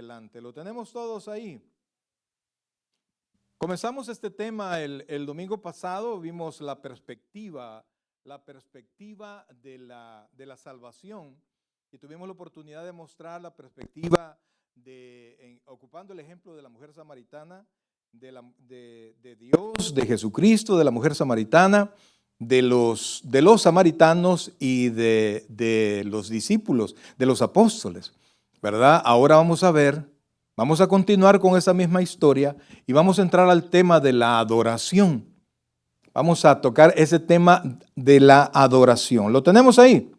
adelante. ¿Lo tenemos todos ahí? Comenzamos este tema el domingo pasado, vimos la perspectiva de la salvación y tuvimos la oportunidad de mostrar la perspectiva ocupando el ejemplo de la mujer samaritana, de Dios, de Jesucristo, de la mujer samaritana, de los samaritanos y de los discípulos, de los apóstoles, ¿verdad? Ahora vamos a continuar con esa misma historia y vamos a entrar al tema de la adoración. Vamos a tocar ese tema de la adoración. ¿Lo tenemos ahí?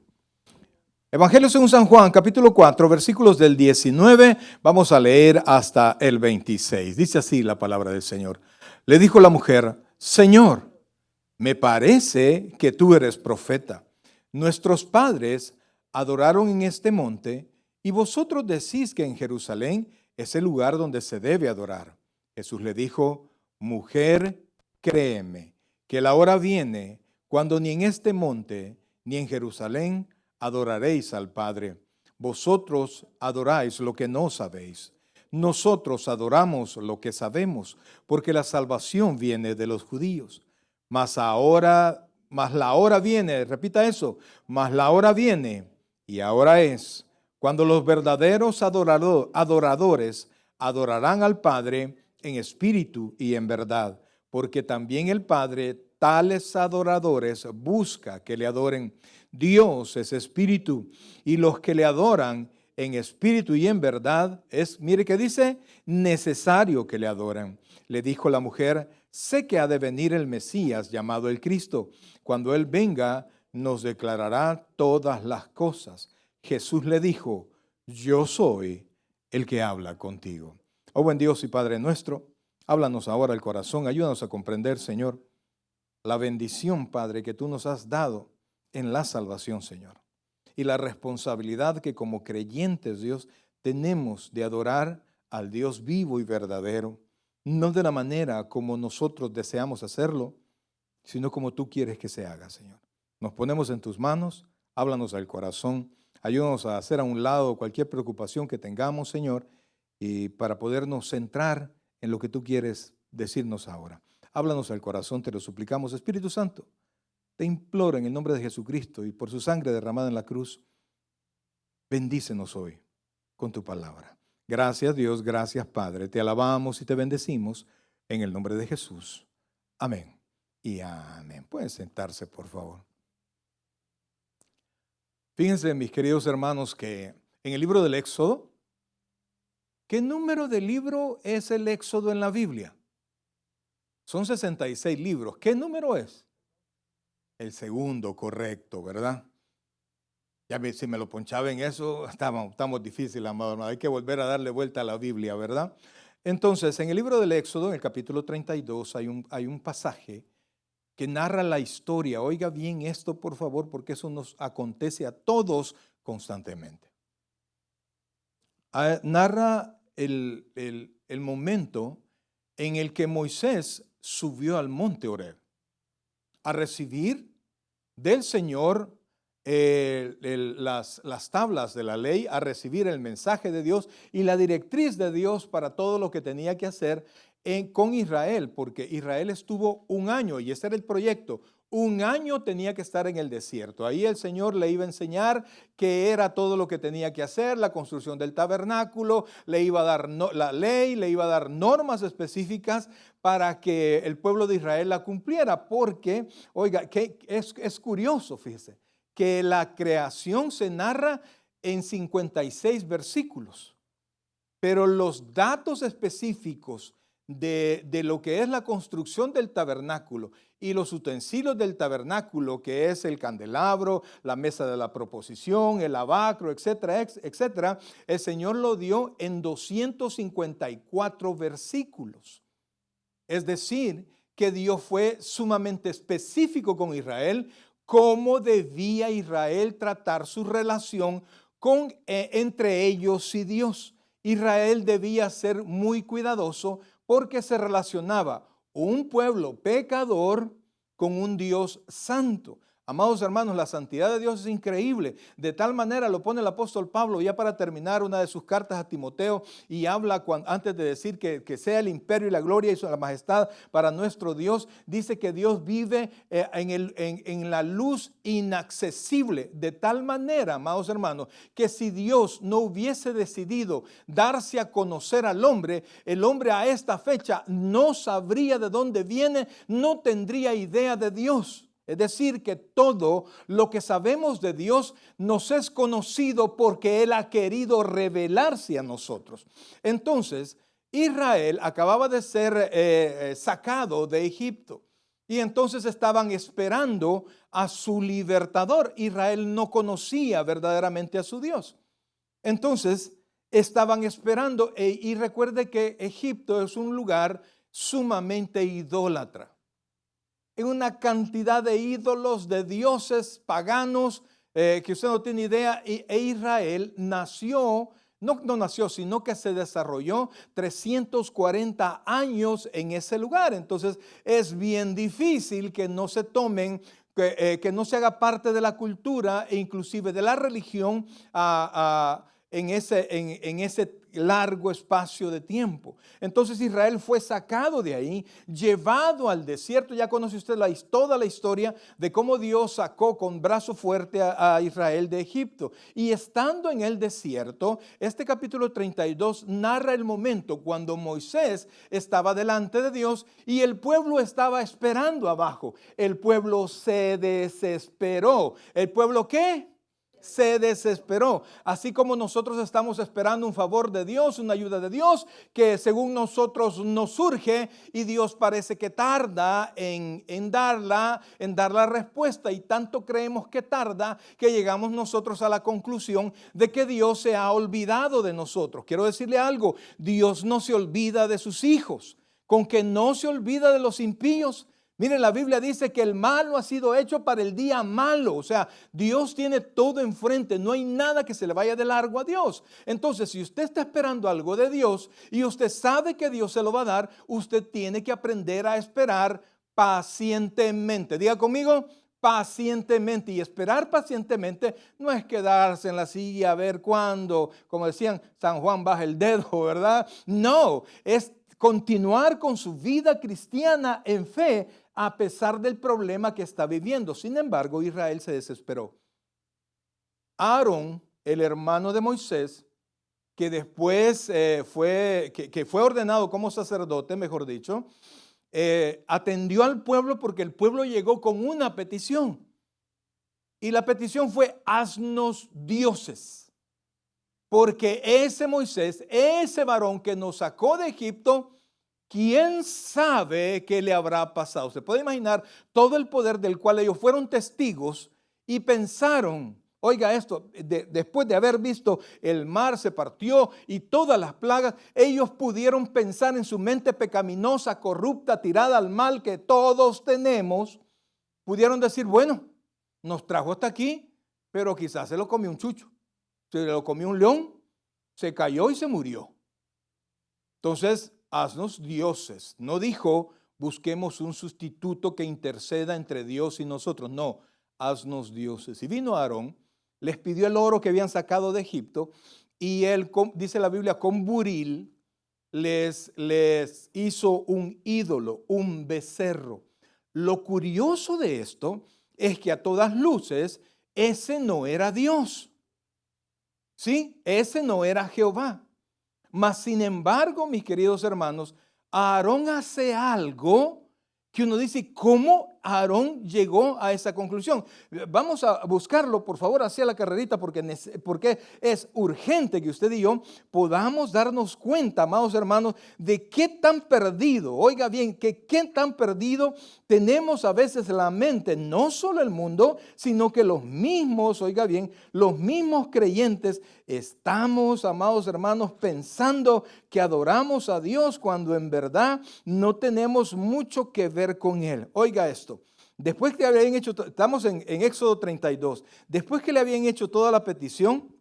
Evangelio según San Juan, capítulo 4, versículos del 19, vamos a leer hasta el 26. Dice así la palabra del Señor. Le dijo la mujer: Señor, me parece que tú eres profeta. Nuestros padres adoraron en este monte y vosotros decís que en Jerusalén es el lugar donde se debe adorar. Jesús le dijo: Mujer, créeme, que la hora viene cuando ni en este monte ni en Jerusalén adoraréis al Padre. Vosotros adoráis lo que no sabéis. Nosotros adoramos lo que sabemos, porque la salvación viene de los judíos. Mas la hora viene, repita eso, mas la hora viene, y ahora es, cuando los verdaderos adoradores adorarán al Padre en espíritu y en verdad, porque también el Padre tales adoradores busca que le adoren. Dios es espíritu, y los que le adoran en espíritu y en verdad mire que dice, necesario que le adoren. Le dijo la mujer: sé que ha de venir el Mesías llamado el Cristo. Cuando Él venga, nos declarará todas las cosas. Jesús le dijo: yo soy el que habla contigo. Oh buen Dios y Padre nuestro, háblanos ahora el corazón, ayúdanos a comprender, Señor, la bendición, Padre, que tú nos has dado en la salvación, Señor, y la responsabilidad que como creyentes, Dios, tenemos de adorar al Dios vivo y verdadero, no de la manera como nosotros deseamos hacerlo, sino como tú quieres que se haga, Señor. Nos ponemos en tus manos, háblanos al corazón, ayúdanos a hacer a un lado cualquier preocupación que tengamos, Señor, y para podernos centrar en lo que tú quieres decirnos ahora. Háblanos al corazón, te lo suplicamos. Espíritu Santo, te imploro en el nombre de Jesucristo y por su sangre derramada en la cruz, bendícenos hoy con tu palabra. Gracias Dios, gracias Padre, te alabamos y te bendecimos en el nombre de Jesús. Amén y amén. Pueden sentarse, por favor. Fíjense, mis queridos hermanos, que en el libro del Éxodo, ¿qué número de libro es el Éxodo en la Biblia? Son 66 libros. ¿Qué número es? El segundo, correcto, ¿verdad? Ya si me lo ponchaba en eso, estamos difícil, amado hermano. Hay que volver a darle vuelta a la Biblia, ¿verdad? Entonces, en el libro del Éxodo, en el capítulo 32, hay un pasaje que narra la historia. Oiga bien esto, por favor, porque eso nos acontece a todos constantemente. Narra el momento en el que Moisés subió al monte Horeb a recibir del Señor las tablas de la ley, a recibir el mensaje de Dios y la directriz de Dios para todo lo que tenía que hacer con Israel, porque Israel estuvo un año y ese era el proyecto. Un año tenía que estar en el desierto. Ahí el Señor le iba a enseñar qué era todo lo que tenía que hacer, la construcción del tabernáculo, le iba a dar la ley, le iba a dar normas específicas para que el pueblo de Israel la cumpliera. Porque, oiga, que es curioso, fíjese, que la creación se narra en 56 versículos, pero los datos específicos de lo que es la construcción del tabernáculo y los utensilios del tabernáculo, que es el candelabro, la mesa de la proposición, el lavacro, etcétera, etcétera, el Señor lo dio en 254 versículos. Es decir, que Dios fue sumamente específico con Israel, cómo debía Israel tratar su relación entre ellos y Dios. Israel debía ser muy cuidadoso porque se relacionaba un pueblo pecador con un Dios santo. Amados hermanos, la santidad de Dios es increíble. De tal manera lo pone el apóstol Pablo ya para terminar una de sus cartas a Timoteo y habla antes de decir que sea el imperio y la gloria y la majestad para nuestro Dios. Dice que Dios vive en la luz inaccesible. De tal manera, amados hermanos, que si Dios no hubiese decidido darse a conocer al hombre, el hombre a esta fecha no sabría de dónde viene, no tendría idea de Dios. Es decir, que todo lo que sabemos de Dios nos es conocido porque Él ha querido revelarse a nosotros. Entonces, Israel acababa de ser sacado de Egipto y entonces estaban esperando a su libertador. Israel no conocía verdaderamente a su Dios. Entonces, estaban esperando y recuerde que Egipto es un lugar sumamente idólatra. En una cantidad de ídolos, de dioses paganos, que usted no tiene idea, e Israel nació, no nació, sino que se desarrolló 340 años en ese lugar. Entonces es bien difícil que no se tomen, que no se haga parte de la cultura e inclusive de la religión en ese largo espacio de tiempo. Entonces Israel fue sacado de ahí, llevado al desierto. Ya conoce usted toda la historia de cómo Dios sacó con brazo fuerte a Israel de Egipto. Y estando en el desierto, este capítulo 32 narra el momento cuando Moisés estaba delante de Dios y el pueblo estaba esperando abajo. El pueblo se desesperó. ¿El pueblo qué? Se desesperó, así como nosotros estamos esperando un favor de Dios, una ayuda de Dios, que según nosotros nos surge y Dios parece que tarda en dar la respuesta, y tanto creemos que tarda que llegamos nosotros a la conclusión de que Dios se ha olvidado de nosotros. Quiero decirle algo, Dios no se olvida de sus hijos, con que no se olvida de los impíos. Miren, la Biblia dice que el malo ha sido hecho para el día malo. O sea, Dios tiene todo enfrente. No hay nada que se le vaya de largo a Dios. Entonces, si usted está esperando algo de Dios y usted sabe que Dios se lo va a dar, usted tiene que aprender a esperar pacientemente. Diga conmigo, pacientemente. Y esperar pacientemente no es quedarse en la silla a ver cuándo, como decían, San Juan baja el dedo, ¿verdad? No, es continuar con su vida cristiana en fe a pesar del problema que está viviendo. Sin embargo, Israel se desesperó. Aarón, el hermano de Moisés, que después fue ordenado como sacerdote, mejor dicho, atendió al pueblo porque el pueblo llegó con una petición. Y la petición fue: haznos dioses. Porque ese Moisés, ese varón que nos sacó de Egipto, ¿quién sabe qué le habrá pasado? Se puede imaginar todo el poder del cual ellos fueron testigos y pensaron, oiga esto, después de haber visto el mar se partió y todas las plagas, ellos pudieron pensar en su mente pecaminosa, corrupta, tirada al mal que todos tenemos. Pudieron decir, bueno, nos trajo hasta aquí, pero quizás se lo comió un chucho, se lo comió un león, se cayó y se murió. Entonces, haznos dioses. No dijo, busquemos un sustituto que interceda entre Dios y nosotros. No, haznos dioses. Y vino Aarón, les pidió el oro que habían sacado de Egipto y él, dice la Biblia, con buril les hizo un ídolo, un becerro. Lo curioso de esto es que a todas luces ese no era Dios. ¿Sí? Ese no era Jehová. Mas, sin embargo, mis queridos hermanos, Aarón hace algo que uno dice, ¿cómo Aarón llegó a esa conclusión? Vamos a buscarlo, por favor, hacia la carrerita, porque es urgente que usted y yo podamos darnos cuenta, amados hermanos, de qué tan perdido, oiga bien, que qué tan perdido tenemos a veces la mente, no solo el mundo, sino que los mismos, oiga bien, los mismos creyentes estamos, amados hermanos, pensando que adoramos a Dios cuando en verdad no tenemos mucho que ver con Él. Oiga esto, después que habían hecho, estamos en Éxodo 32, después que le habían hecho toda la petición,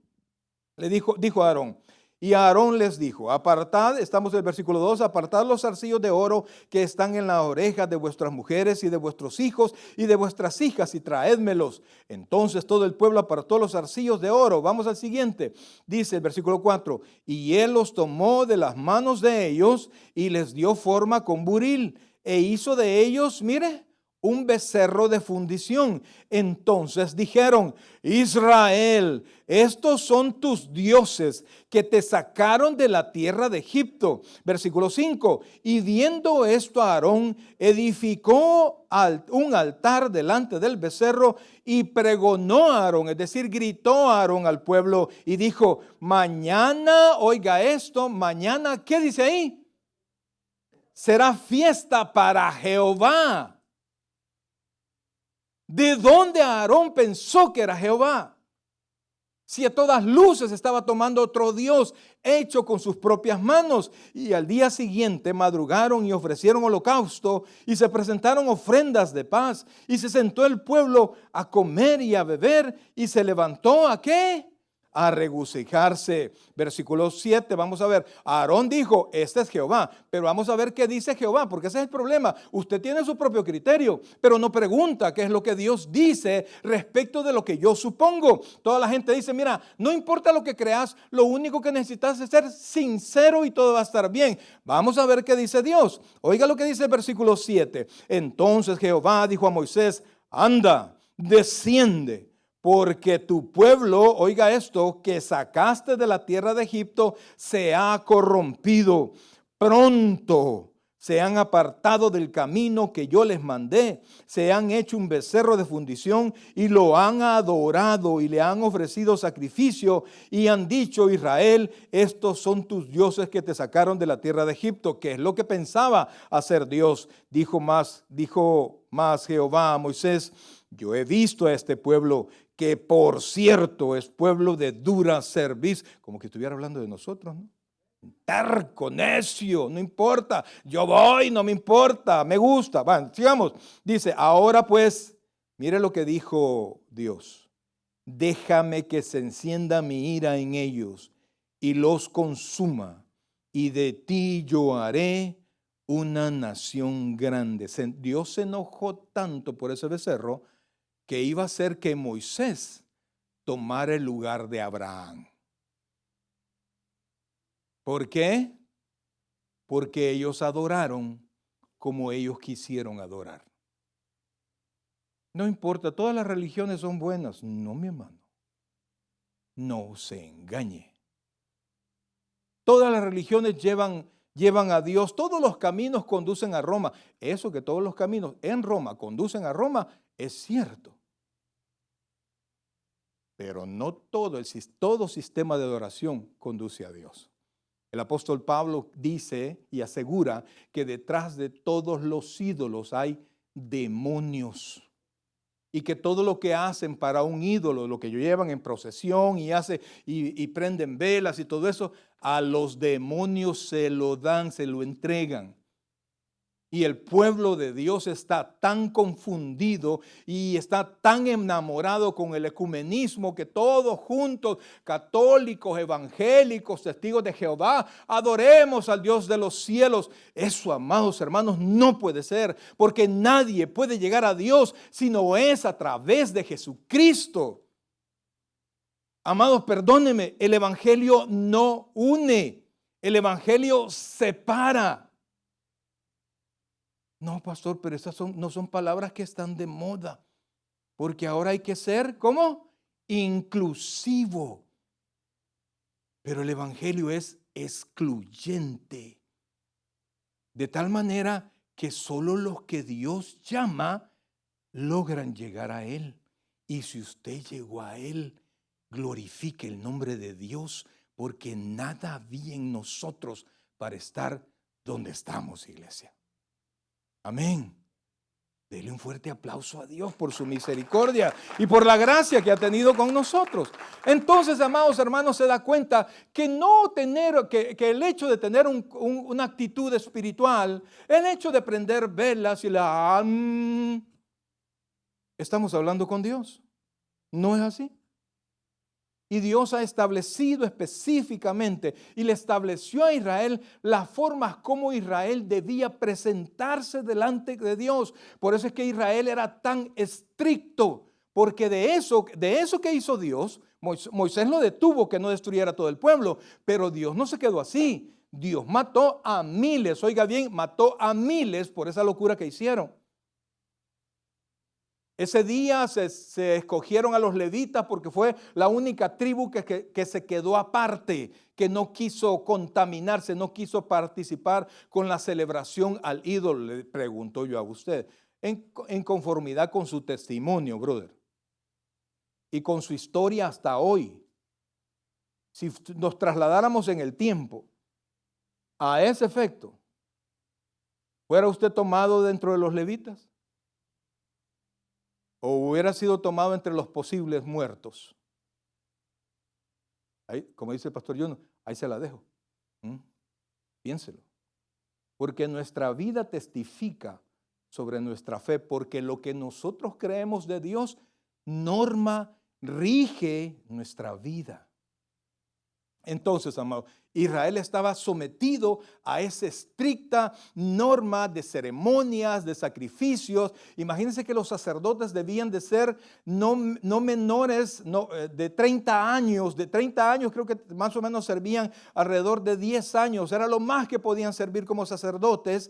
dijo Aarón, Y Aarón les dijo, apartad, estamos en el versículo 2, apartad los zarcillos de oro que están en las orejas de vuestras mujeres y de vuestros hijos y de vuestras hijas y traédmelos. Entonces todo el pueblo apartó los zarcillos de oro. Vamos al siguiente. Dice el versículo 4, y él los tomó de las manos de ellos y les dio forma con buril e hizo de ellos, mire, un becerro de fundición. Entonces dijeron, Israel, estos son tus dioses que te sacaron de la tierra de Egipto. Versículo 5, y viendo esto Aarón edificó un altar delante del becerro y pregonó a Aarón, es decir, gritó a Aarón al pueblo y dijo, mañana, oiga esto, mañana, ¿qué dice ahí? Será fiesta para Jehová. ¿De dónde Aarón pensó que era Jehová? Si a todas luces estaba tomando otro Dios hecho con sus propias manos. Y al día siguiente madrugaron y ofrecieron holocausto y se presentaron ofrendas de paz. Y se sentó el pueblo a comer y a beber y se levantó ¿a qué? A regocijarse. Versículo 7, vamos a ver. Aarón dijo, este es Jehová. Pero vamos a ver qué dice Jehová, porque ese es el problema. Usted tiene su propio criterio, pero no pregunta qué es lo que Dios dice respecto de lo que yo supongo. Toda la gente dice, mira, no importa lo que creas, lo único que necesitas es ser sincero y todo va a estar bien. Vamos a ver qué dice Dios. Oiga lo que dice el versículo 7. Entonces Jehová dijo a Moisés, anda, desciende. Porque tu pueblo, oiga esto, que sacaste de la tierra de Egipto, se ha corrompido. Pronto se han apartado del camino que yo les mandé. Se han hecho un becerro de fundición y lo han adorado y le han ofrecido sacrificio. Y han dicho, Israel, estos son tus dioses que te sacaron de la tierra de Egipto. Que es lo que pensaba hacer Dios. Dijo más Jehová a Moisés, yo he visto a este pueblo que por cierto es pueblo de dura cerviz, como que estuviera hablando de nosotros, ¿no? Terco, necio, no importa, yo voy, no me importa, me gusta. Bueno, sigamos. Dice, ahora pues, mire lo que dijo Dios, déjame que se encienda mi ira en ellos y los consuma, y de ti yo haré una nación grande. Dios se enojó tanto por ese becerro que iba a hacer que Moisés tomara el lugar de Abraham. ¿Por qué? Porque ellos adoraron como ellos quisieron adorar. No importa, todas las religiones son buenas. No, mi hermano. No se engañe. Todas las religiones llevan a Dios. Todos los caminos conducen a Roma. Eso que todos los caminos en Roma conducen a Roma es cierto. Pero no todo sistema de adoración conduce a Dios. El apóstol Pablo dice y asegura que detrás de todos los ídolos hay demonios. Y que todo lo que hacen para un ídolo, lo que llevan en procesión y prenden velas y todo eso, a los demonios se lo dan, se lo entregan. Y el pueblo de Dios está tan confundido y está tan enamorado con el ecumenismo que todos juntos, católicos, evangélicos, testigos de Jehová, adoremos al Dios de los cielos. Eso, amados hermanos, no puede ser, porque nadie puede llegar a Dios si no es a través de Jesucristo. Amados, perdónenme, el evangelio no une, el evangelio separa. No, pastor, pero esas no son palabras que están de moda, porque ahora hay que ser, ¿cómo? Inclusivo. Pero el evangelio es excluyente, de tal manera que solo los que Dios llama logran llegar a Él. Y si usted llegó a Él, glorifique el nombre de Dios, porque nada había en nosotros para estar donde estamos, iglesia. Amén. Dele un fuerte aplauso a Dios por su misericordia y por la gracia que ha tenido con nosotros. Entonces, amados hermanos, se da cuenta que que el hecho de tener una actitud espiritual, el hecho de prender velas y estamos hablando con Dios. ¿No es así? Y Dios ha establecido específicamente y le estableció a Israel las formas como Israel debía presentarse delante de Dios. Por eso es que Israel era tan estricto, porque de eso que hizo Dios, Moisés lo detuvo que no destruyera todo el pueblo, pero Dios no se quedó así. Dios mató a miles, oiga bien, mató a miles por esa locura que hicieron. Ese día se escogieron a los levitas porque fue la única tribu que se quedó aparte, que no quiso contaminarse, no quiso participar con la celebración al ídolo. Le pregunto yo a usted, en conformidad con su testimonio, brother, y con su historia hasta hoy, si nos trasladáramos en el tiempo a ese efecto, ¿fuera usted tomado dentro de los levitas? ¿O hubiera sido tomado entre los posibles muertos? Ahí, como dice el pastor John, ahí se la dejo. Piénselo. Porque nuestra vida testifica sobre nuestra fe, porque lo que nosotros creemos de Dios norma, rige nuestra vida. Entonces, amado, Israel estaba sometido a esa estricta norma de ceremonias, de sacrificios. Imagínense que los sacerdotes debían de ser no menores de 30 años. De 30 años creo que más o menos servían alrededor de 10 años. Era lo más que podían servir como sacerdotes.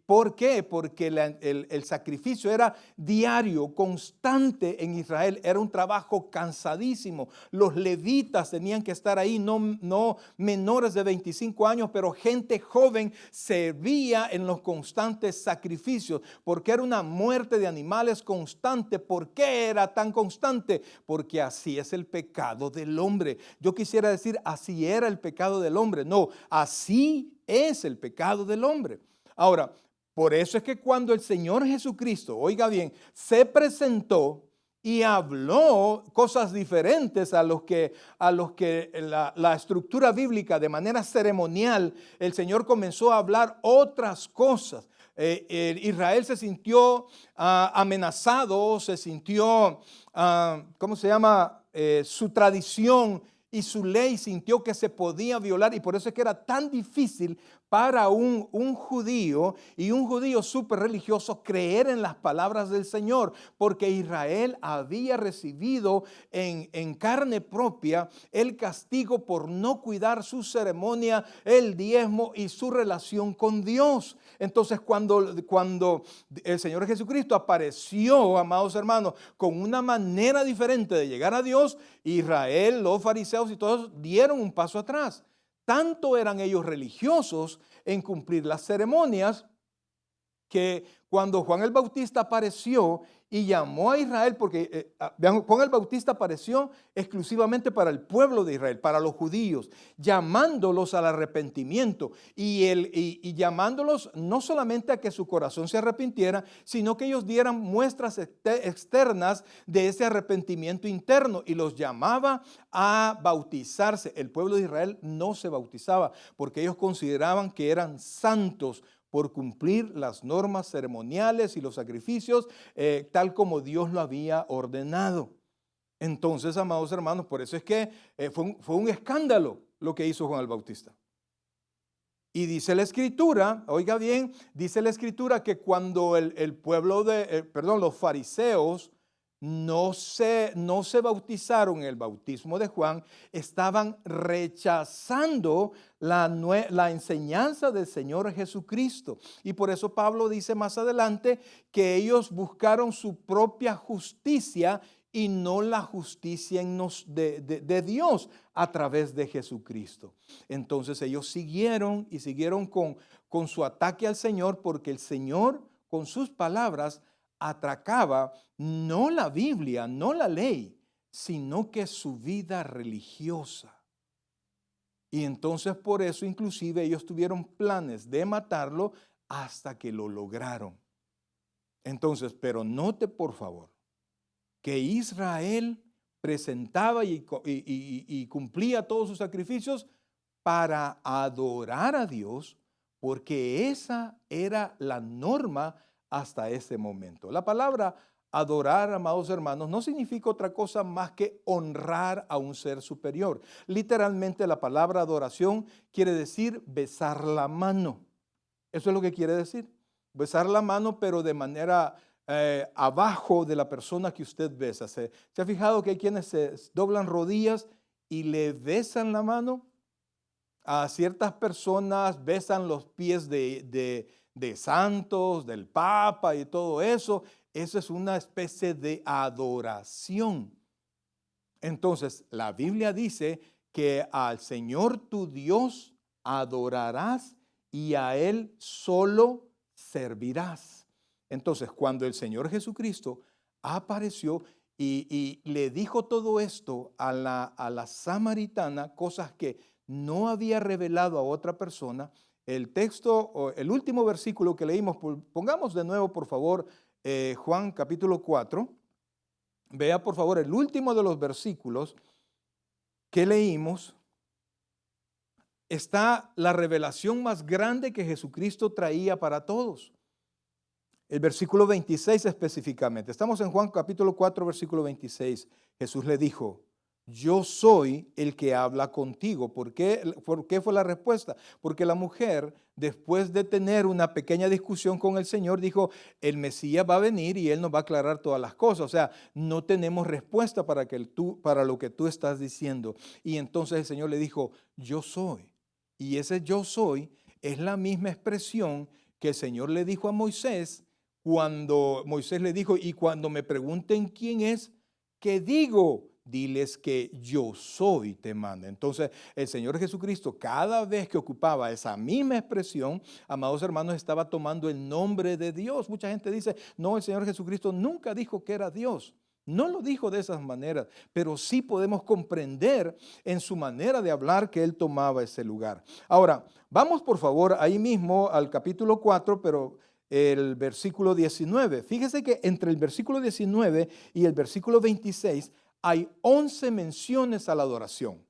¿Por qué? Porque el sacrificio era diario, constante en Israel. Era un trabajo cansadísimo. Los levitas tenían que estar ahí, no menores de 25 años, pero gente joven servía en los constantes sacrificios, porque era una muerte de animales constante. ¿Por qué era tan constante? Porque así es el pecado del hombre. Yo quisiera decir, así era el pecado del hombre. No, así es el pecado del hombre. Ahora, por eso es que cuando el Señor Jesucristo, oiga bien, se presentó y habló cosas diferentes a los que la estructura bíblica de manera ceremonial, el Señor comenzó a hablar otras cosas. Israel se sintió amenazado, se sintió, su tradición y su ley sintió que se podía violar, y por eso es que era tan difícil para un judío y un judío súper religioso creer en las palabras del Señor, porque Israel había recibido en carne propia el castigo por no cuidar su ceremonia, el diezmo y su relación con Dios. Entonces cuando el Señor Jesucristo apareció, amados hermanos, con una manera diferente de llegar a Dios, Israel, los fariseos y todos dieron un paso atrás. Tanto eran ellos religiosos en cumplir las ceremonias que cuando Juan el Bautista apareció y llamó a Israel, porque Juan el Bautista apareció exclusivamente para el pueblo de Israel, para los judíos, llamándolos al arrepentimiento y llamándolos no solamente a que su corazón se arrepintiera, sino que ellos dieran muestras externas de ese arrepentimiento interno, y los llamaba a bautizarse. El pueblo de Israel no se bautizaba porque ellos consideraban que eran santos por cumplir las normas ceremoniales y los sacrificios tal como Dios lo había ordenado. Entonces, amados hermanos, por eso es que fue un escándalo lo que hizo Juan el Bautista. Y dice la Escritura, oiga bien, dice la Escritura que cuando el pueblo los fariseos no se bautizaron en el bautismo de Juan, estaban rechazando la enseñanza del Señor Jesucristo. Y por eso Pablo dice más adelante que ellos buscaron su propia justicia y no la justicia de Dios a través de Jesucristo. Entonces ellos siguieron con su ataque al Señor, porque el Señor con sus palabras atracaba no la Biblia, no la ley, sino que su vida religiosa. Y entonces por eso inclusive ellos tuvieron planes de matarlo hasta que lo lograron. Entonces, pero note por favor que Israel presentaba y cumplía todos sus sacrificios para adorar a Dios, porque esa era la norma hasta ese momento. La palabra Adorar, amados hermanos, no significa otra cosa más que honrar a un ser superior. Literalmente la palabra adoración quiere decir besar la mano. Eso es lo que quiere decir. Besar la mano, pero de manera abajo de la persona que usted besa. ¿Se ha fijado que hay quienes se doblan rodillas y le besan la mano? A ciertas personas besan los pies de santos, del Papa y todo eso. Eso es una especie de adoración. Entonces, la Biblia dice que al Señor tu Dios adorarás y a Él solo servirás. Entonces, cuando el Señor Jesucristo apareció y le dijo todo esto a la samaritana, cosas que no había revelado a otra persona, el texto, el último versículo que leímos, pongamos de nuevo, por favor, Juan capítulo 4. Vea, por favor, el último de los versículos que leímos. Está la revelación más grande que Jesucristo traía para todos. El versículo 26 específicamente. Estamos en Juan capítulo 4, versículo 26. Jesús le dijo: yo soy el que habla contigo. ¿Por qué fue la respuesta? Porque la mujer, después de tener una pequeña discusión con el Señor, dijo: el Mesías va a venir y Él nos va a aclarar todas las cosas. O sea, no tenemos respuesta para lo que tú estás diciendo. Y entonces el Señor le dijo: yo soy. Y ese yo soy es la misma expresión que el Señor le dijo a Moisés cuando Moisés le dijo: y cuando me pregunten quién es, ¿qué digo? Diles que yo soy, te manda. Entonces, el Señor Jesucristo, cada vez que ocupaba esa misma expresión, amados hermanos, estaba tomando el nombre de Dios. Mucha gente dice: no, el Señor Jesucristo nunca dijo que era Dios. No lo dijo de esas maneras, pero sí podemos comprender en su manera de hablar que Él tomaba ese lugar. Ahora, vamos por favor ahí mismo al capítulo 4, pero el versículo 19. Fíjese que entre el versículo 19 y el versículo 26 hay 11 menciones a la adoración.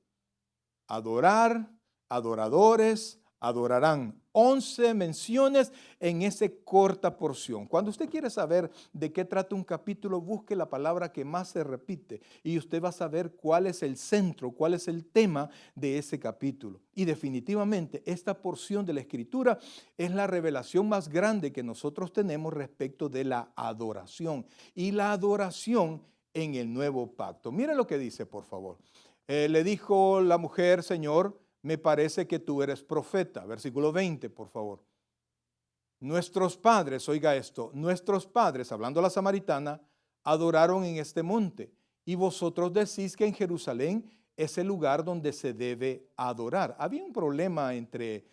Adorar, adoradores, adorarán. 11 menciones en esa corta porción. Cuando usted quiere saber de qué trata un capítulo, busque la palabra que más se repite y usted va a saber cuál es el centro, cuál es el tema de ese capítulo. Y definitivamente esta porción de la Escritura es la revelación más grande que nosotros tenemos respecto de la adoración. Y la adoración en el nuevo pacto. Mire lo que dice, por favor. Le dijo la mujer: Señor, me parece que tú eres profeta. Versículo 20, por favor. Nuestros padres, oiga esto, nuestros padres, hablando a la samaritana, adoraron en este monte. Y vosotros decís que en Jerusalén es el lugar donde se debe adorar. Había un problema entre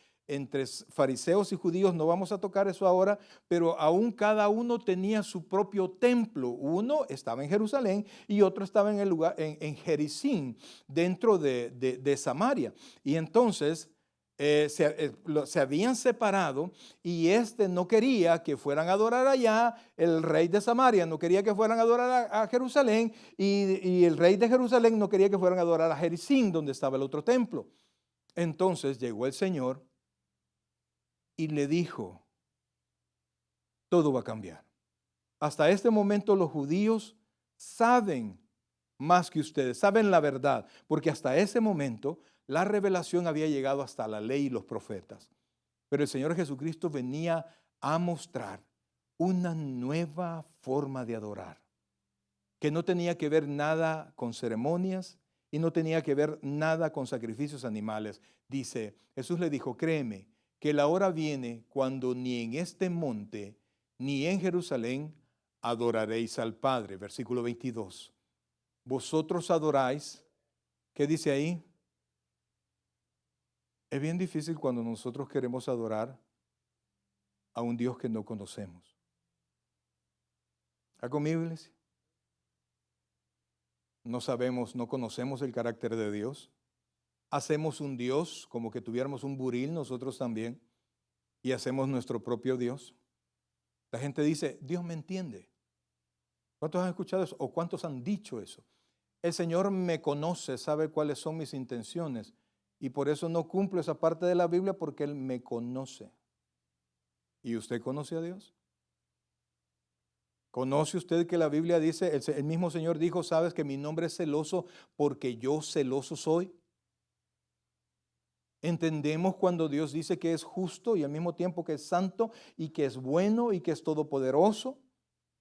fariseos y judíos, no vamos a tocar eso ahora, pero aún cada uno tenía su propio templo. Uno estaba en Jerusalén y otro estaba en el lugar, en Jericín, dentro de Samaria. Y entonces se habían separado y no quería que fueran a adorar allá, el rey de Samaria no quería que fueran a adorar a Jerusalén y el rey de Jerusalén no quería que fueran a adorar a Jericín, donde estaba el otro templo. Entonces llegó el Señor y le dijo: todo va a cambiar. Hasta este momento los judíos saben más que ustedes, saben la verdad, porque hasta ese momento la revelación había llegado hasta la ley y los profetas. Pero el Señor Jesucristo venía a mostrar una nueva forma de adorar, que no tenía que ver nada con ceremonias y no tenía que ver nada con sacrificios animales. Dice, Jesús le dijo: créeme que la hora viene cuando ni en este monte ni en Jerusalén adoraréis al Padre. Versículo 22. Vosotros adoráis, ¿qué dice ahí? Es bien difícil cuando nosotros queremos adorar a un Dios que no conocemos. ¿Está conmigo, iglesia? No sabemos, no conocemos el carácter de Dios. Hacemos un Dios como que tuviéramos un buril nosotros también y hacemos nuestro propio Dios. La gente dice: Dios me entiende. ¿Cuántos han escuchado eso? ¿O cuántos han dicho eso? El Señor me conoce, sabe cuáles son mis intenciones y por eso no cumplo esa parte de la Biblia, porque Él me conoce. ¿Y usted conoce a Dios? ¿Conoce usted que la Biblia dice, el mismo Señor dijo, sabes que mi nombre es celoso porque yo celoso soy? Entendemos cuando Dios dice que es justo y al mismo tiempo que es santo y que es bueno y que es todopoderoso.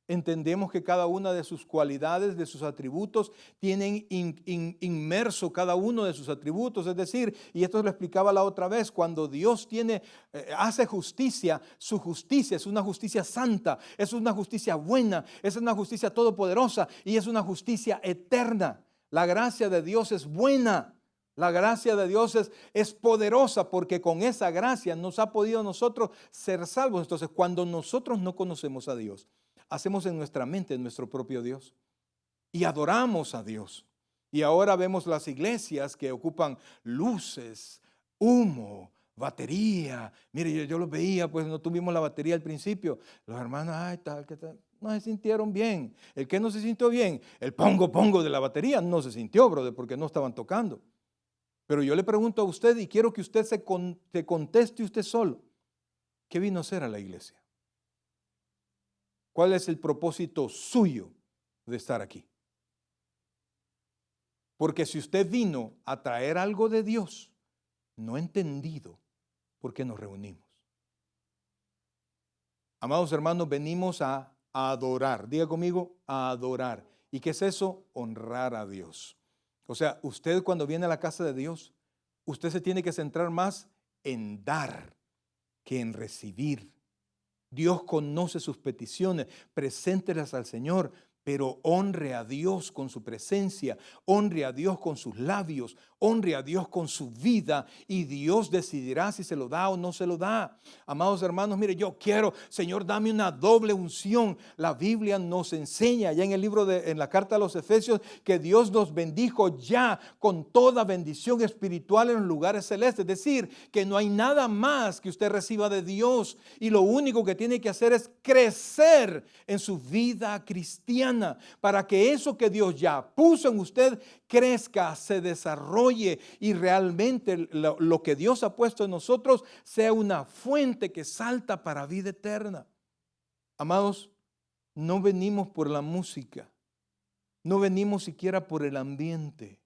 Entendemos que cada una de sus cualidades, de sus atributos, tienen inmerso cada uno de sus atributos. Es decir, y esto lo explicaba la otra vez, cuando Dios hace justicia, su justicia es una justicia santa, es una justicia buena, es una justicia todopoderosa y es una justicia eterna. La gracia de Dios es buena. La gracia de Dios es poderosa porque con esa gracia nos ha podido a nosotros ser salvos. Entonces, cuando nosotros no conocemos a Dios, hacemos en nuestra mente nuestro propio Dios y adoramos a Dios. Y ahora vemos las iglesias que ocupan luces, humo, batería. Mire, yo los veía, pues no tuvimos la batería al principio. Los hermanos, ay, tal, que tal, no se sintieron bien. El que no se sintió bien, el pongo de la batería no se sintió, brother, porque no estaban tocando. Pero yo le pregunto a usted y quiero que usted se conteste usted solo. ¿Qué vino a hacer a la iglesia? ¿Cuál es el propósito suyo de estar aquí? Porque si usted vino a traer algo de Dios, no entendido, ¿por qué nos reunimos? Amados hermanos, venimos a adorar. Diga conmigo, a adorar. ¿Y qué es eso? Honrar a Dios. O sea, usted cuando viene a la casa de Dios, usted se tiene que centrar más en dar que en recibir. Dios conoce sus peticiones, preséntelas al Señor, pero honre a Dios con su presencia, honre a Dios con sus labios, honre a Dios con su vida y Dios decidirá si se lo da o no se lo da. Amados hermanos, mire, yo quiero, Señor, dame una doble unción. La Biblia nos enseña ya en el libro en la carta a los Efesios que Dios nos bendijo ya con toda bendición espiritual en los lugares celestes. Es decir, que no hay nada más que usted reciba de Dios y lo único que tiene que hacer es crecer en su vida cristiana para que eso que Dios ya puso en usted crezca, se desarrolle y realmente lo que Dios ha puesto en nosotros sea una fuente que salta para vida eterna. Amados, no venimos por la música, no venimos siquiera por el ambiente.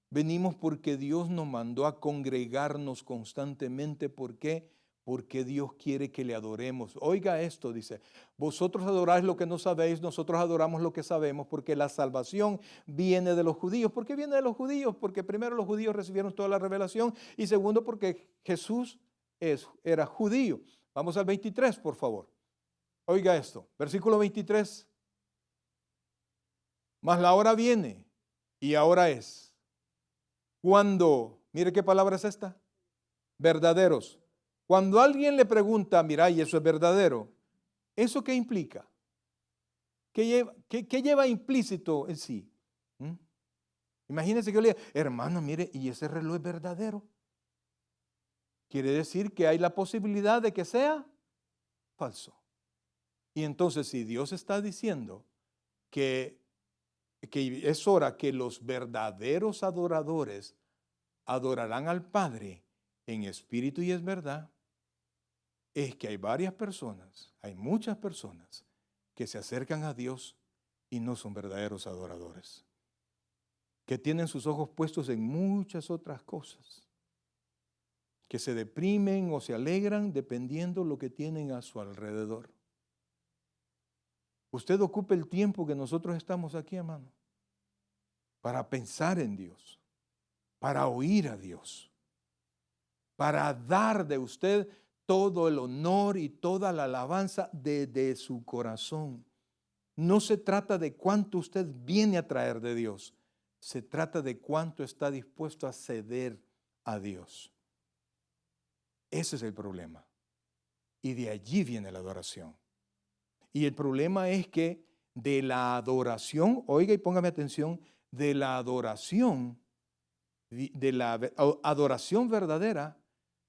Venimos porque Dios nos mandó a congregarnos constantemente. ¿Por qué? Porque Dios quiere que le adoremos. Oiga esto, dice, vosotros adoráis lo que no sabéis, nosotros adoramos lo que sabemos, porque la salvación viene de los judíos. ¿Por qué viene de los judíos? Porque primero los judíos recibieron toda la revelación y segundo porque Jesús era judío. Vamos al 23, por favor. Oiga esto, versículo 23. Mas la hora viene y ahora es. Cuando, mire qué palabra es esta, verdaderos. Cuando alguien le pregunta, mira, ¿y eso es verdadero? ¿Eso qué implica? ¿Qué lleva implícito en sí? Imagínense que yo le diga, hermano, mire, ¿y ese reloj es verdadero? Quiere decir que hay la posibilidad de que sea falso. Y entonces, si Dios está diciendo que es hora que los verdaderos adoradores adorarán al Padre en espíritu y es verdad, es que hay varias personas, hay muchas personas que se acercan a Dios y no son verdaderos adoradores, que tienen sus ojos puestos en muchas otras cosas, que se deprimen o se alegran dependiendo lo que tienen a su alrededor. Usted ocupe el tiempo que nosotros estamos aquí, hermano, para pensar en Dios, para oír a Dios, para dar de usted todo el honor y toda la alabanza desde su corazón. No se trata de cuánto usted viene a traer de Dios, se trata de cuánto está dispuesto a ceder a Dios. Ese es el problema. Y de allí viene la adoración. Y el problema es que de la adoración, oiga y póngame atención, de la adoración verdadera,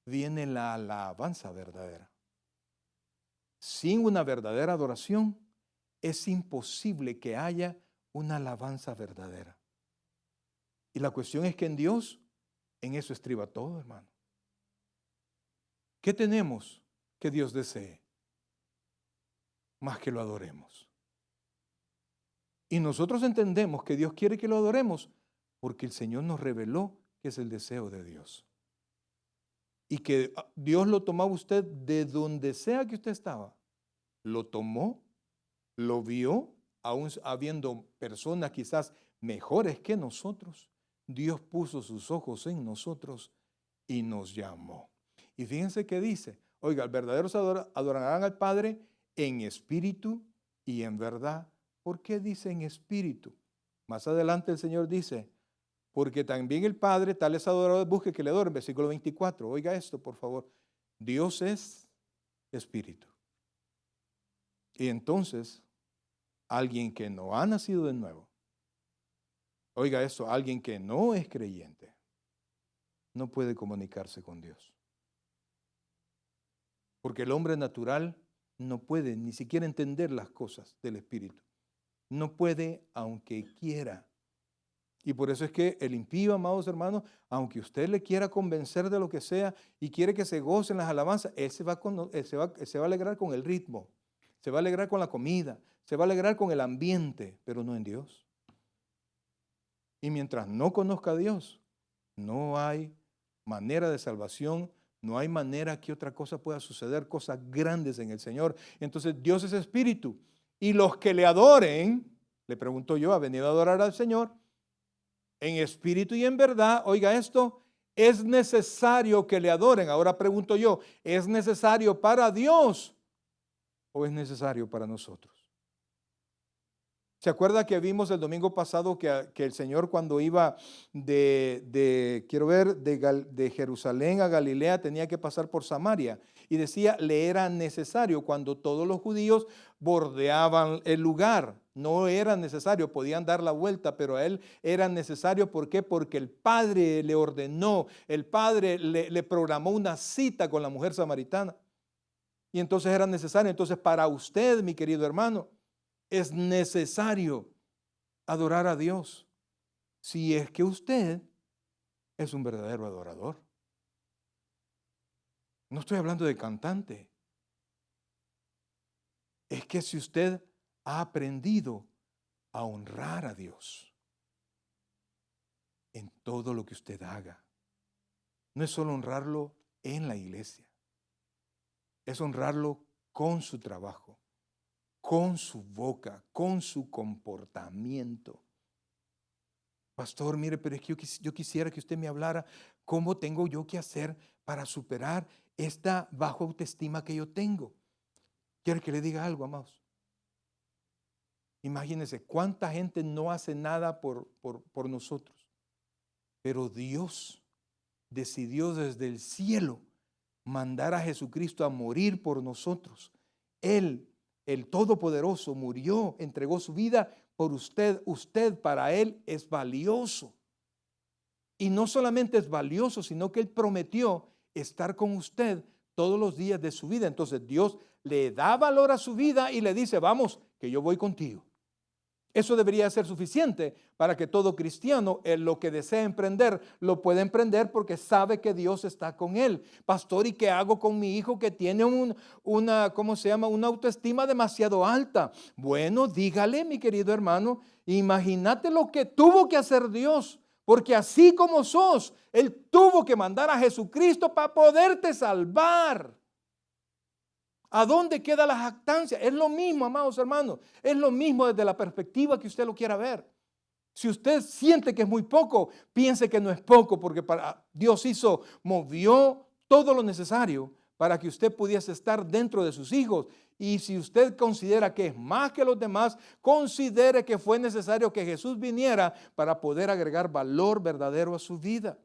viene la alabanza verdadera. Sin una verdadera adoración, es imposible que haya una alabanza verdadera. Y la cuestión es que en Dios, en eso estriba todo, hermano. ¿Qué tenemos que Dios desee? más que lo adoremos. Y nosotros entendemos que Dios quiere que lo adoremos porque el Señor nos reveló que es el deseo de Dios. Y que Dios lo tomaba usted de donde sea que usted estaba. Lo tomó, lo vio, aún habiendo personas quizás mejores que nosotros. Dios puso sus ojos en nosotros y nos llamó. Y fíjense que dice, oiga, verdaderos adorarán al Padre en espíritu y en verdad. ¿Por qué dice en espíritu? Más adelante el Señor dice, porque también el Padre, tales adoradores busque que le adoren. Versículo 24. Oiga esto, por favor. Dios es espíritu. Y entonces, alguien que no ha nacido de nuevo, oiga esto, alguien que no es creyente, no puede comunicarse con Dios. Porque el hombre natural no puede ni siquiera entender las cosas del espíritu. No puede aunque quiera. Y por eso es que el impío, amados hermanos, aunque usted le quiera convencer de lo que sea y quiere que se goce en las alabanzas, él se va a alegrar con el ritmo, se va a alegrar con la comida, se va a alegrar con el ambiente, pero no en Dios. Y mientras no conozca a Dios, no hay manera de salvación, no hay manera que otra cosa pueda suceder, cosas grandes en el Señor. Entonces Dios es espíritu. Y los que le adoren, le pregunto yo, ¿ha venido a adorar al Señor? En espíritu y en verdad, oiga esto, es necesario que le adoren. Ahora pregunto yo, ¿es necesario para Dios o es necesario para nosotros? ¿Se acuerda que vimos el domingo pasado que el Señor cuando iba de Jerusalén a Galilea tenía que pasar por Samaria? Y decía, le era necesario cuando todos los judíos bordeaban el lugar. No era necesario, podían dar la vuelta, pero a él era necesario. ¿Por qué? Porque el Padre le ordenó, el Padre le programó una cita con la mujer samaritana. Y entonces era necesario. Entonces para usted, mi querido hermano, es necesario adorar a Dios si es que usted es un verdadero adorador. No estoy hablando de cantante. Es que si usted ha aprendido a honrar a Dios en todo lo que usted haga, no es solo honrarlo en la iglesia, es honrarlo con su trabajo, con su boca, con su comportamiento. Pastor, mire, pero es que yo quisiera que usted me hablara cómo tengo yo que hacer para superar esta baja autoestima que yo tengo. ¿Quiere que le diga algo, amados? Imagínense cuánta gente no hace nada por nosotros, pero Dios decidió desde el cielo mandar a Jesucristo a morir por nosotros. Él, el Todopoderoso, murió, entregó su vida por usted. Usted para Él es valioso. Y no solamente es valioso, sino que Él prometió estar con usted todos los días de su vida. Entonces Dios le da valor a su vida y le dice, vamos, que yo voy contigo. Eso debería ser suficiente para que todo cristiano, lo que desea emprender, lo pueda emprender porque sabe que Dios está con él. Pastor, ¿y qué hago con mi hijo que tiene una autoestima demasiado alta? Bueno, dígale, mi querido hermano, imagínate lo que tuvo que hacer Dios. Porque así como sos, Él tuvo que mandar a Jesucristo para poderte salvar. ¿A dónde queda la jactancia? Es lo mismo, amados hermanos. Es lo mismo desde la perspectiva que usted lo quiera ver. Si usted siente que es muy poco, piense que no es poco, porque Dios movió todo lo necesario para que usted pudiese estar dentro de sus hijos. Y si usted considera que es más que los demás, considere que fue necesario que Jesús viniera para poder agregar valor verdadero a su vida.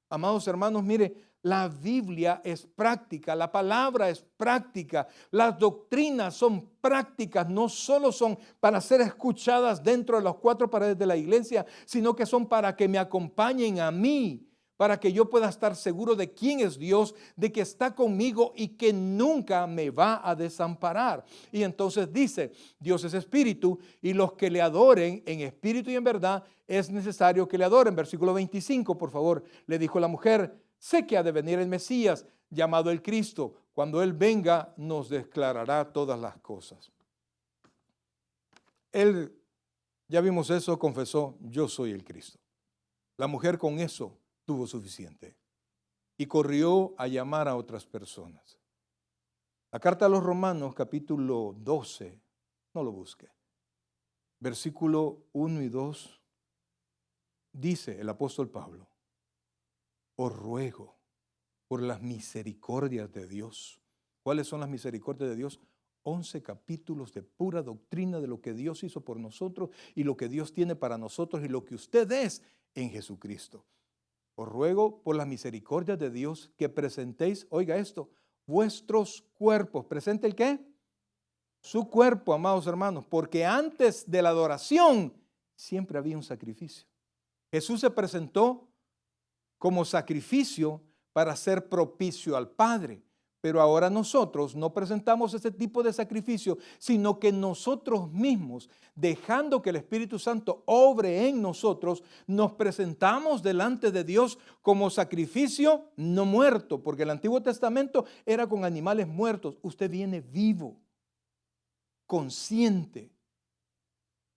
Amados hermanos, mire, la Biblia es práctica, la palabra es práctica, las doctrinas son prácticas, no solo son para ser escuchadas dentro de las cuatro paredes de la iglesia, sino que son para que me acompañen a mí, para que yo pueda estar seguro de quién es Dios, de que está conmigo y que nunca me va a desamparar. Y entonces dice, Dios es espíritu y los que le adoren en espíritu y en verdad es necesario que le adoren. Versículo 25, por favor, le dijo la mujer, sé que ha de venir el Mesías, llamado el Cristo. Cuando Él venga, nos declarará todas las cosas. Él, ya vimos eso, confesó, yo soy el Cristo. La mujer con eso tuvo suficiente y corrió a llamar a otras personas. La carta a los Romanos, capítulo 12, no lo busque. Versículo 1 y 2, dice el apóstol Pablo, os ruego por las misericordias de Dios. ¿Cuáles son las misericordias de Dios? 11 capítulos de pura doctrina de lo que Dios hizo por nosotros y lo que Dios tiene para nosotros y lo que usted es en Jesucristo. Os ruego por las misericordias de Dios que presentéis, oiga esto, vuestros cuerpos. ¿Presente el qué? Su cuerpo, amados hermanos, porque antes de la adoración siempre había un sacrificio. Jesús se presentó como sacrificio para ser propicio al Padre. Pero ahora nosotros no presentamos ese tipo de sacrificio, sino que nosotros mismos, dejando que el Espíritu Santo obre en nosotros, nos presentamos delante de Dios como sacrificio no muerto, porque el Antiguo Testamento era con animales muertos. Usted viene vivo, consciente,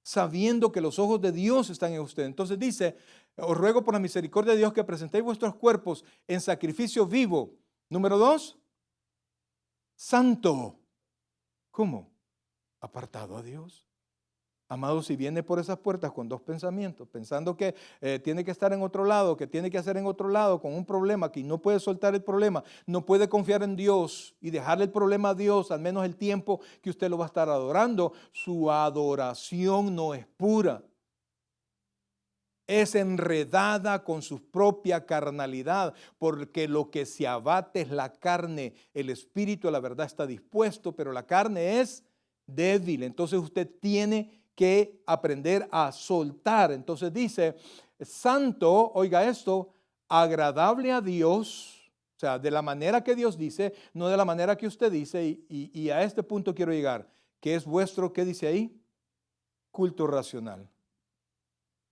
sabiendo que los ojos de Dios están en usted. Entonces dice, os ruego por la misericordia de Dios que presentéis vuestros cuerpos en sacrificio vivo. Número 2. Santo. ¿Cómo? Apartado a Dios. Amado, si viene por esas puertas con dos pensamientos, pensando que tiene que estar en otro lado, que tiene que hacer en otro lado, con un problema, que no puede soltar el problema, no puede confiar en Dios y dejarle el problema a Dios, al menos el tiempo que usted lo va a estar adorando, su adoración no es pura. Es enredada con su propia carnalidad, porque lo que se abate es la carne, el espíritu, la verdad está dispuesto, pero la carne es débil. Entonces usted tiene que aprender a soltar. Entonces dice, santo, oiga esto, agradable a Dios, o sea, de la manera que Dios dice, no de la manera que usted dice, y a este punto quiero llegar, que es vuestro, ¿qué dice ahí? Culto racional.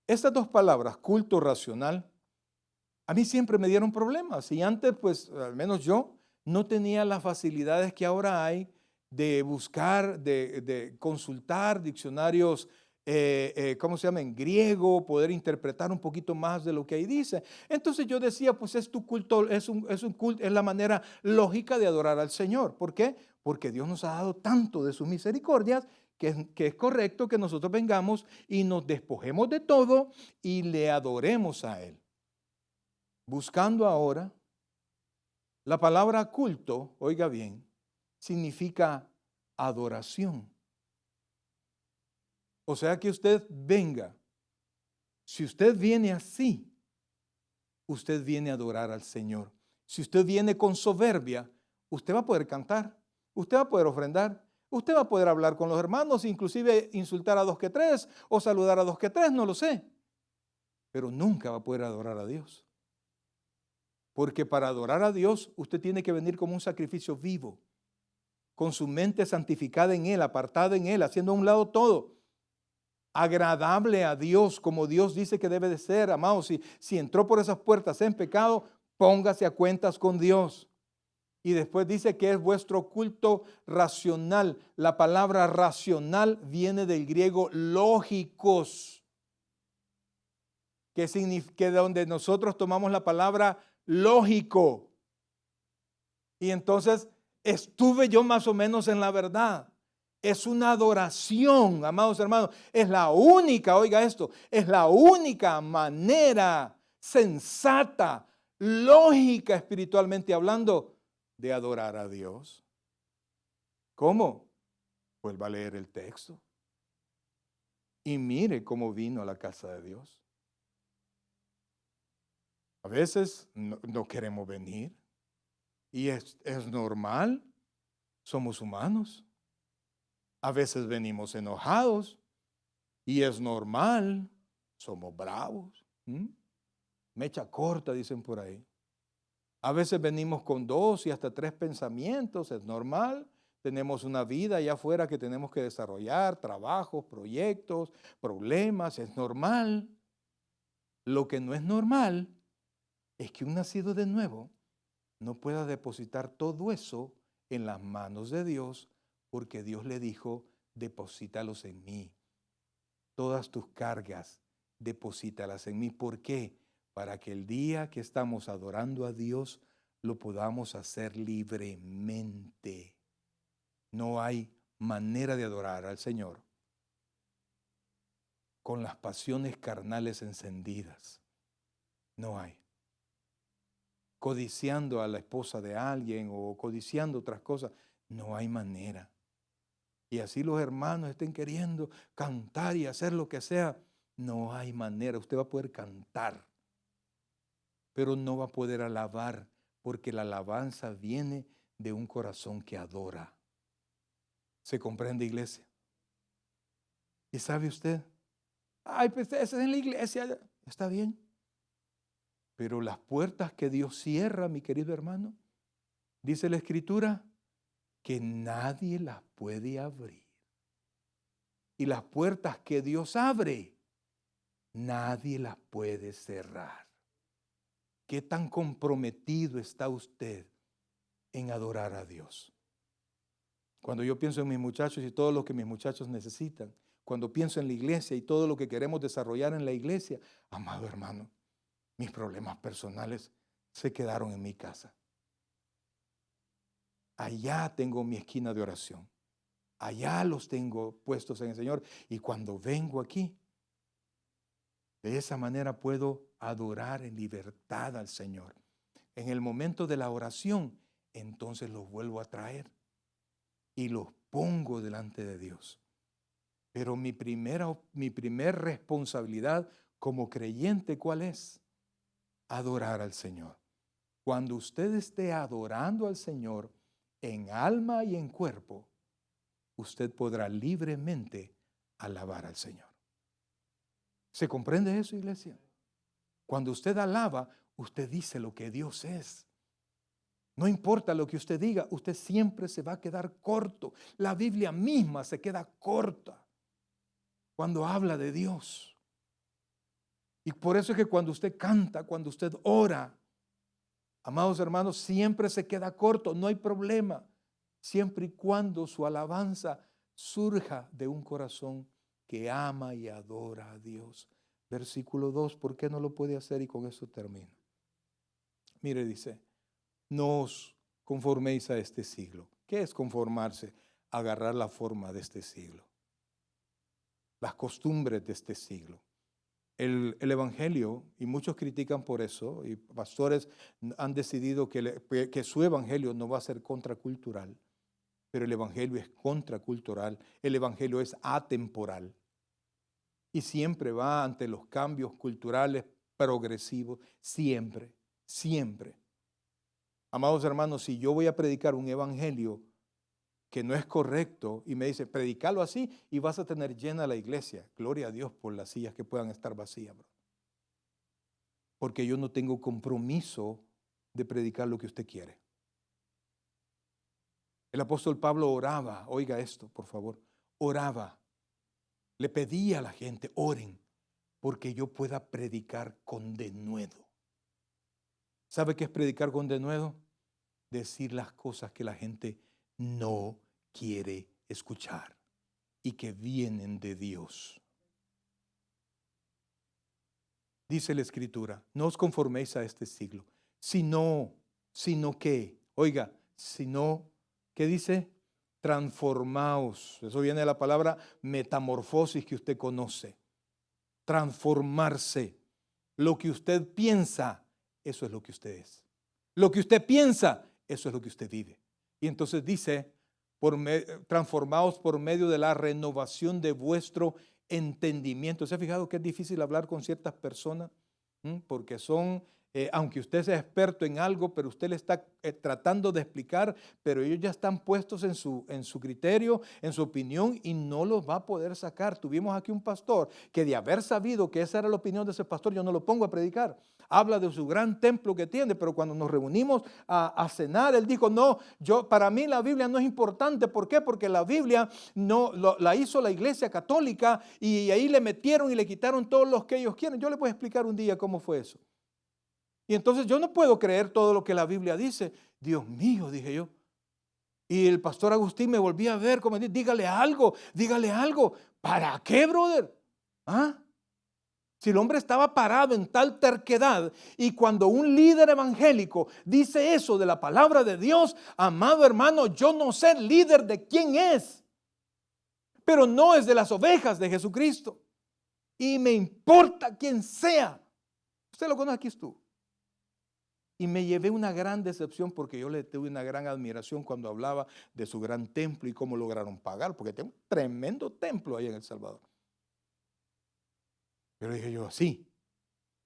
Estas dos palabras, culto racional, a mí siempre me dieron problemas. Y antes, pues, al menos yo, no tenía las facilidades que ahora hay de buscar, de consultar diccionarios, ¿cómo se llama? En griego, poder interpretar un poquito más de lo que ahí dice. Entonces yo decía, pues es tu culto, es un culto, es la manera lógica de adorar al Señor. ¿Por qué? Porque Dios nos ha dado tanto de sus misericordias que es correcto que nosotros vengamos y nos despojemos de todo y le adoremos a Él. Buscando ahora, la palabra culto, oiga bien, significa adoración. O sea que usted venga, si usted viene así, usted viene a adorar al Señor. Si usted viene con soberbia, usted va a poder cantar, usted va a poder ofrendar, usted va a poder hablar con los hermanos, inclusive insultar a dos que tres o saludar a dos que tres, no lo sé. Pero nunca va a poder adorar a Dios. Porque para adorar a Dios, usted tiene que venir como un sacrificio vivo, con su mente santificada en Él, apartada en Él, haciendo a un lado todo. Agradable a Dios, como Dios dice que debe de ser, amado. Si entró por esas puertas en pecado, póngase a cuentas con Dios. Y después dice que es vuestro culto racional. La palabra racional viene del griego lógicos, que significa donde nosotros tomamos la palabra lógico. Y entonces estuve yo más o menos en la verdad. Es una adoración, amados hermanos. Es la única, oiga esto, es la única manera sensata, lógica espiritualmente hablando, de adorar a Dios. ¿Cómo? Vuelva a leer el texto. Y mire cómo vino a la casa de Dios. A veces no queremos venir. Y es normal. Somos humanos. A veces venimos enojados. Y es normal. Somos bravos. Mecha corta, dicen por ahí. A veces venimos con 2 y hasta 3 pensamientos, es normal. Tenemos una vida allá afuera que tenemos que desarrollar, trabajos, proyectos, problemas, es normal. Lo que no es normal es que un nacido de nuevo no pueda depositar todo eso en las manos de Dios, porque Dios le dijo, deposítalos en mí. todas tus cargas, deposítalas en mí. ¿Por qué? Para que el día que estamos adorando a Dios, lo podamos hacer libremente. No hay manera de adorar al Señor con las pasiones carnales encendidas. No hay. Codiciando a la esposa de alguien o codiciando otras cosas. No hay manera. Y así los hermanos estén queriendo cantar y hacer lo que sea. No hay manera. Usted va a poder cantar, pero no va a poder alabar, porque la alabanza viene de un corazón que adora. ¿Se comprende, iglesia? ¿Y sabe usted? Ay, pues ese es en la iglesia. Está bien. Pero las puertas que Dios cierra, mi querido hermano, dice la Escritura, que nadie las puede abrir. Y las puertas que Dios abre, nadie las puede cerrar. ¿Qué tan comprometido está usted en adorar a Dios? Cuando yo pienso en mis muchachos y todo lo que mis muchachos necesitan, cuando pienso en la iglesia y todo lo que queremos desarrollar en la iglesia, amado hermano, mis problemas personales se quedaron en mi casa. Allá tengo mi esquina de oración. Allá los tengo puestos en el Señor. Y cuando vengo aquí, de esa manera puedo adorar en libertad al Señor. En el momento de la oración, entonces los vuelvo a traer y los pongo delante de Dios. Pero mi primer responsabilidad como creyente, ¿cuál es? Adorar al Señor. Cuando usted esté adorando al Señor en alma y en cuerpo, usted podrá libremente alabar al Señor. ¿Se comprende eso, iglesia? Cuando usted alaba, usted dice lo que Dios es. No importa lo que usted diga, usted siempre se va a quedar corto. La Biblia misma se queda corta cuando habla de Dios. Y por eso es que cuando usted canta, cuando usted ora, amados hermanos, siempre se queda corto, no hay problema. Siempre y cuando su alabanza surja de un corazón que ama y adora a Dios. Versículo 2, ¿por qué no lo puede hacer? Y con eso termino. Mire, dice, no os conforméis a este siglo. ¿Qué es conformarse? Agarrar la forma de este siglo, las costumbres de este siglo. El evangelio, y muchos critican por eso, y pastores han decidido que su evangelio no va a ser contracultural, pero el evangelio es contracultural, el evangelio es atemporal y siempre va ante los cambios culturales progresivos, siempre, siempre. Amados hermanos, si yo voy a predicar un evangelio que no es correcto y me dice, predicalo así y vas a tener llena la iglesia. Gloria a Dios por las sillas que puedan estar vacías, bro. Porque yo no tengo compromiso de predicar lo que usted quiere. El apóstol Pablo oraba, oiga esto, por favor, oraba. Le pedía a la gente, oren, porque yo pueda predicar con denuedo. ¿Sabe qué es predicar con denuedo? Decir las cosas que la gente no quiere escuchar y que vienen de Dios. Dice la Escritura, no os conforméis a este siglo, sino que, oiga, sino, ¿qué dice? Transformaos. Eso viene de la palabra metamorfosis que usted conoce. Transformarse. Lo que usted piensa, eso es lo que usted es. Lo que usted piensa, eso es lo que usted vive. Y entonces dice, transformaos por medio de la renovación de vuestro entendimiento. ¿Se ha fijado que es difícil hablar con ciertas personas? Porque son, aunque usted sea experto en algo, pero usted le está tratando de explicar, pero ellos ya están puestos en su criterio, en su opinión, y no los va a poder sacar. Tuvimos aquí un pastor que, de haber sabido que esa era la opinión de ese pastor, yo no lo pongo a predicar. Habla de su gran templo que tiene, pero cuando nos reunimos a cenar, él dijo, no, para mí la Biblia no es importante. ¿Por qué? Porque la Biblia la hizo la Iglesia Católica y ahí le metieron y le quitaron todos los que ellos quieren. Yo les voy a explicar un día cómo fue eso. Y entonces yo no puedo creer todo lo que la Biblia dice. Dios mío, dije yo. Y el pastor Agustín me volvía a ver como decir, dígale algo. ¿Para qué, brother? ¿Ah? Si el hombre estaba parado en tal terquedad, y cuando un líder evangélico dice eso de la palabra de Dios, amado hermano, yo no sé el líder de quién es, pero no es de las ovejas de Jesucristo. Y me importa quién sea. Usted lo conoce, aquí estuvo. Y me llevé una gran decepción porque yo le tuve una gran admiración cuando hablaba de su gran templo y cómo lograron pagar, porque tiene un tremendo templo ahí en El Salvador. Pero dije yo, sí,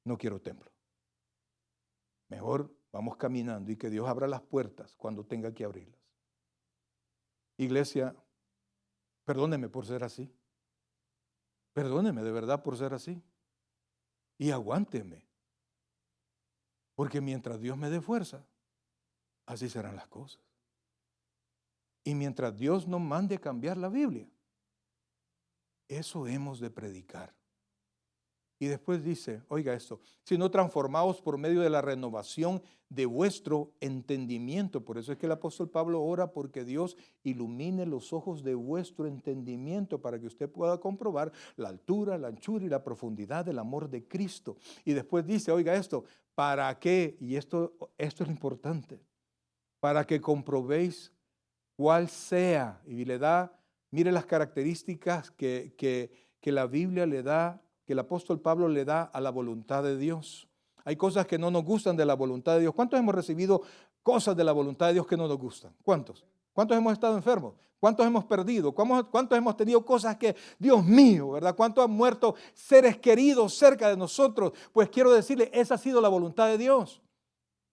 no quiero templo. Mejor vamos caminando y que Dios abra las puertas cuando tenga que abrirlas. Iglesia, perdóneme por ser así. Perdóneme de verdad por ser así. Y aguánteme. Porque mientras Dios me dé fuerza, así serán las cosas. Y mientras Dios nos mande cambiar la Biblia, eso hemos de predicar. Y después dice, oiga esto, sino transformaos por medio de la renovación de vuestro entendimiento. Por eso es que el apóstol Pablo ora porque Dios ilumine los ojos de vuestro entendimiento para que usted pueda comprobar la altura, la anchura y la profundidad del amor de Cristo. Y después dice, oiga esto, ¿para qué? Y esto es lo importante, para que comprobéis cuál sea. Y le da, mire las características que la Biblia le da, que el apóstol Pablo le da a la voluntad de Dios. Hay cosas que no nos gustan de la voluntad de Dios. ¿Cuántos hemos recibido cosas de la voluntad de Dios que no nos gustan? ¿Cuántos? ¿Cuántos hemos estado enfermos? ¿Cuántos hemos perdido? ¿Cuántos hemos tenido cosas que, Dios mío, ¿verdad? ¿Cuántos han muerto seres queridos cerca de nosotros? Pues quiero decirle, esa ha sido la voluntad de Dios.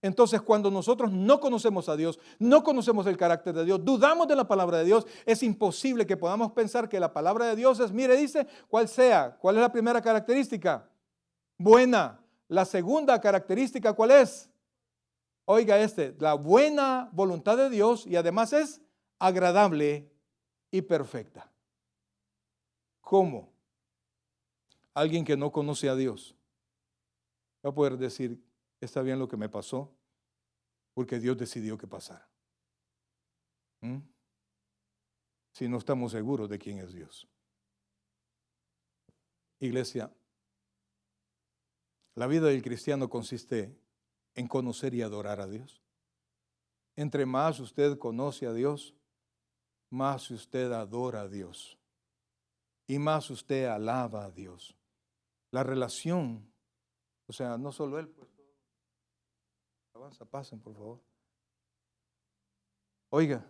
Entonces, cuando nosotros no conocemos a Dios, no conocemos el carácter de Dios, dudamos de la palabra de Dios, es imposible que podamos pensar que la palabra de Dios es, mire, dice, ¿cuál sea? ¿Cuál es la primera característica? Buena. La segunda característica, ¿cuál es? Oiga la buena voluntad de Dios, y además es agradable y perfecta. ¿Cómo? Alguien que no conoce a Dios va a poder decir, está bien lo que me pasó, porque Dios decidió que pasara. Si no estamos seguros de quién es Dios. Iglesia, la vida del cristiano consiste en conocer y adorar a Dios. Entre más usted conoce a Dios, más usted adora a Dios y más usted alaba a Dios. La relación, o sea, no solo Él, pues avanza, pasen por favor. Oiga,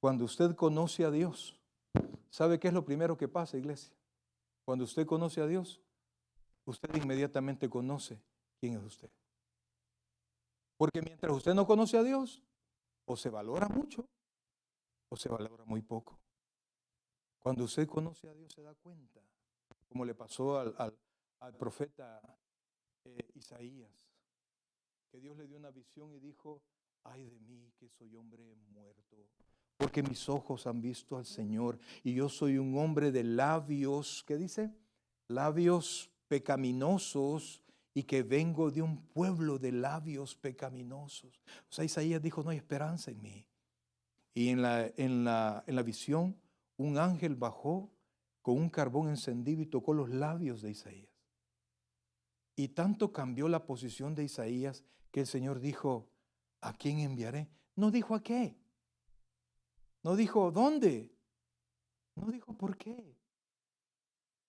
cuando usted conoce a Dios, ¿sabe qué es lo primero que pasa, iglesia? Cuando usted conoce a Dios, usted inmediatamente conoce quién es usted. Porque mientras usted no conoce a Dios, o se valora mucho, o se valora muy poco. Cuando usted conoce a Dios se da cuenta, como le pasó al profeta Isaías, que Dios le dio una visión y dijo, ay de mí que soy hombre muerto, porque mis ojos han visto al Señor y yo soy un hombre de labios, ¿qué dice? Labios pecaminosos y que vengo de un pueblo de labios pecaminosos. O sea, Isaías dijo, no hay esperanza en mí. Y en la visión, un ángel bajó con un carbón encendido y tocó los labios de Isaías. Y tanto cambió la posición de Isaías que el Señor dijo, ¿a quién enviaré? No dijo a qué. No dijo dónde. No dijo por qué.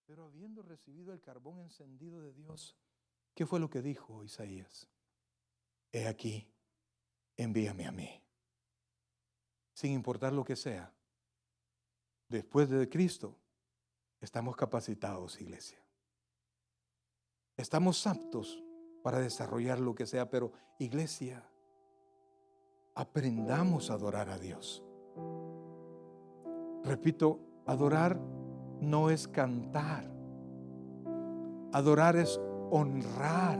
Pero habiendo recibido el carbón encendido de Dios, ¿qué fue lo que dijo Isaías? He aquí, envíame a mí. Sin importar lo que sea. Después de Cristo, estamos capacitados, iglesia. Estamos aptos para desarrollar lo que sea, pero iglesia, aprendamos a adorar a Dios. Repito, adorar no es cantar. Adorar es honrar.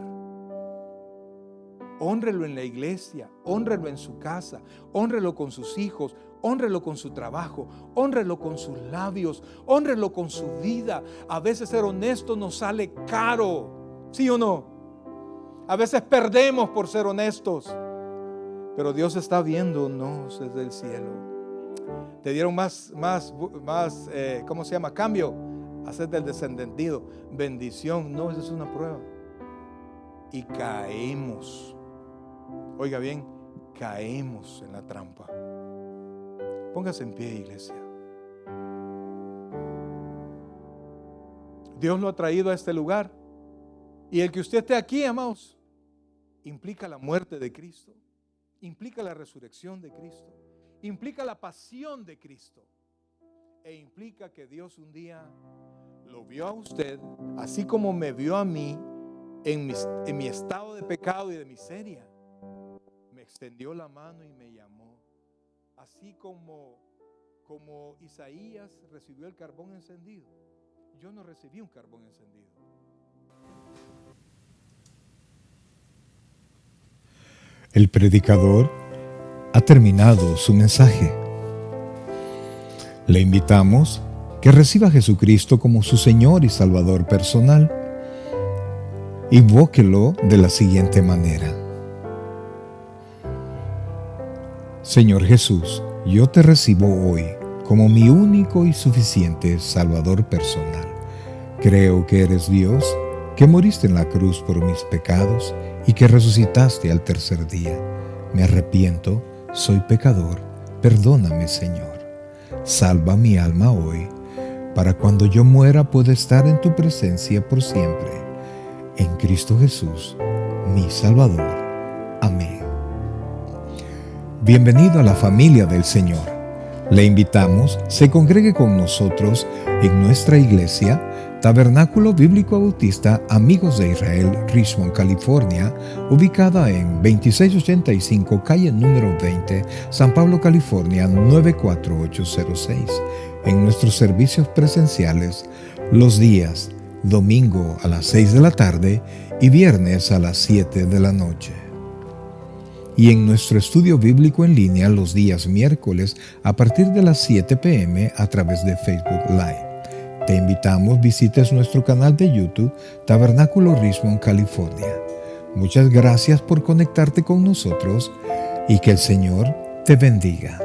Hónrelo en la iglesia, hónrelo en su casa, hónrelo con sus hijos, hónrelo con su trabajo, hónrelo con sus labios, hónrelo con su vida. A veces ser honesto nos sale caro, ¿sí o no? A veces perdemos por ser honestos, pero Dios está viéndonos desde el cielo. Te dieron más, ¿cómo se llama? Cambio. hacer del desentendido bendición. No, esa es una prueba. Y caemos. Oiga bien, caemos en la trampa. Póngase en pie, iglesia. Dios lo ha traído a este lugar. Y el que usted esté aquí, amados, implica la muerte de Cristo, implica la resurrección de Cristo, implica la pasión de Cristo, e implica que Dios un día lo vio a usted, así como me vio a mí en mi estado de pecado y de miseria. Me extendió la mano y me llamó. Así como Isaías recibió el carbón encendido, yo no recibí un carbón encendido. El predicador ha terminado su mensaje. Le invitamos que reciba a Jesucristo como su Señor y Salvador personal. Invóquelo de la siguiente manera: Señor Jesús, yo te recibo hoy como mi único y suficiente Salvador personal. Creo que eres Dios, que moriste en la cruz por mis pecados y que resucitaste al tercer día. Me arrepiento, soy pecador, perdóname, Señor. Salva mi alma hoy, para cuando yo muera pueda estar en tu presencia por siempre. En Cristo Jesús, mi Salvador. Amén. Bienvenido a la familia del Señor. Le invitamos, se congregue con nosotros en nuestra iglesia, Tabernáculo Bíblico Bautista Amigos de Israel, Richmond, California, ubicada en 2685 calle número 20, San Pablo, California 94806. En nuestros servicios presenciales, los días domingo a las 6 de la tarde y viernes a las 7 de la noche. Y en nuestro estudio bíblico en línea los días miércoles a partir de las 7 p.m. a través de Facebook Live. Te invitamos, visites nuestro canal de YouTube, Tabernáculo Richmond, California. Muchas gracias por conectarte con nosotros y que el Señor te bendiga.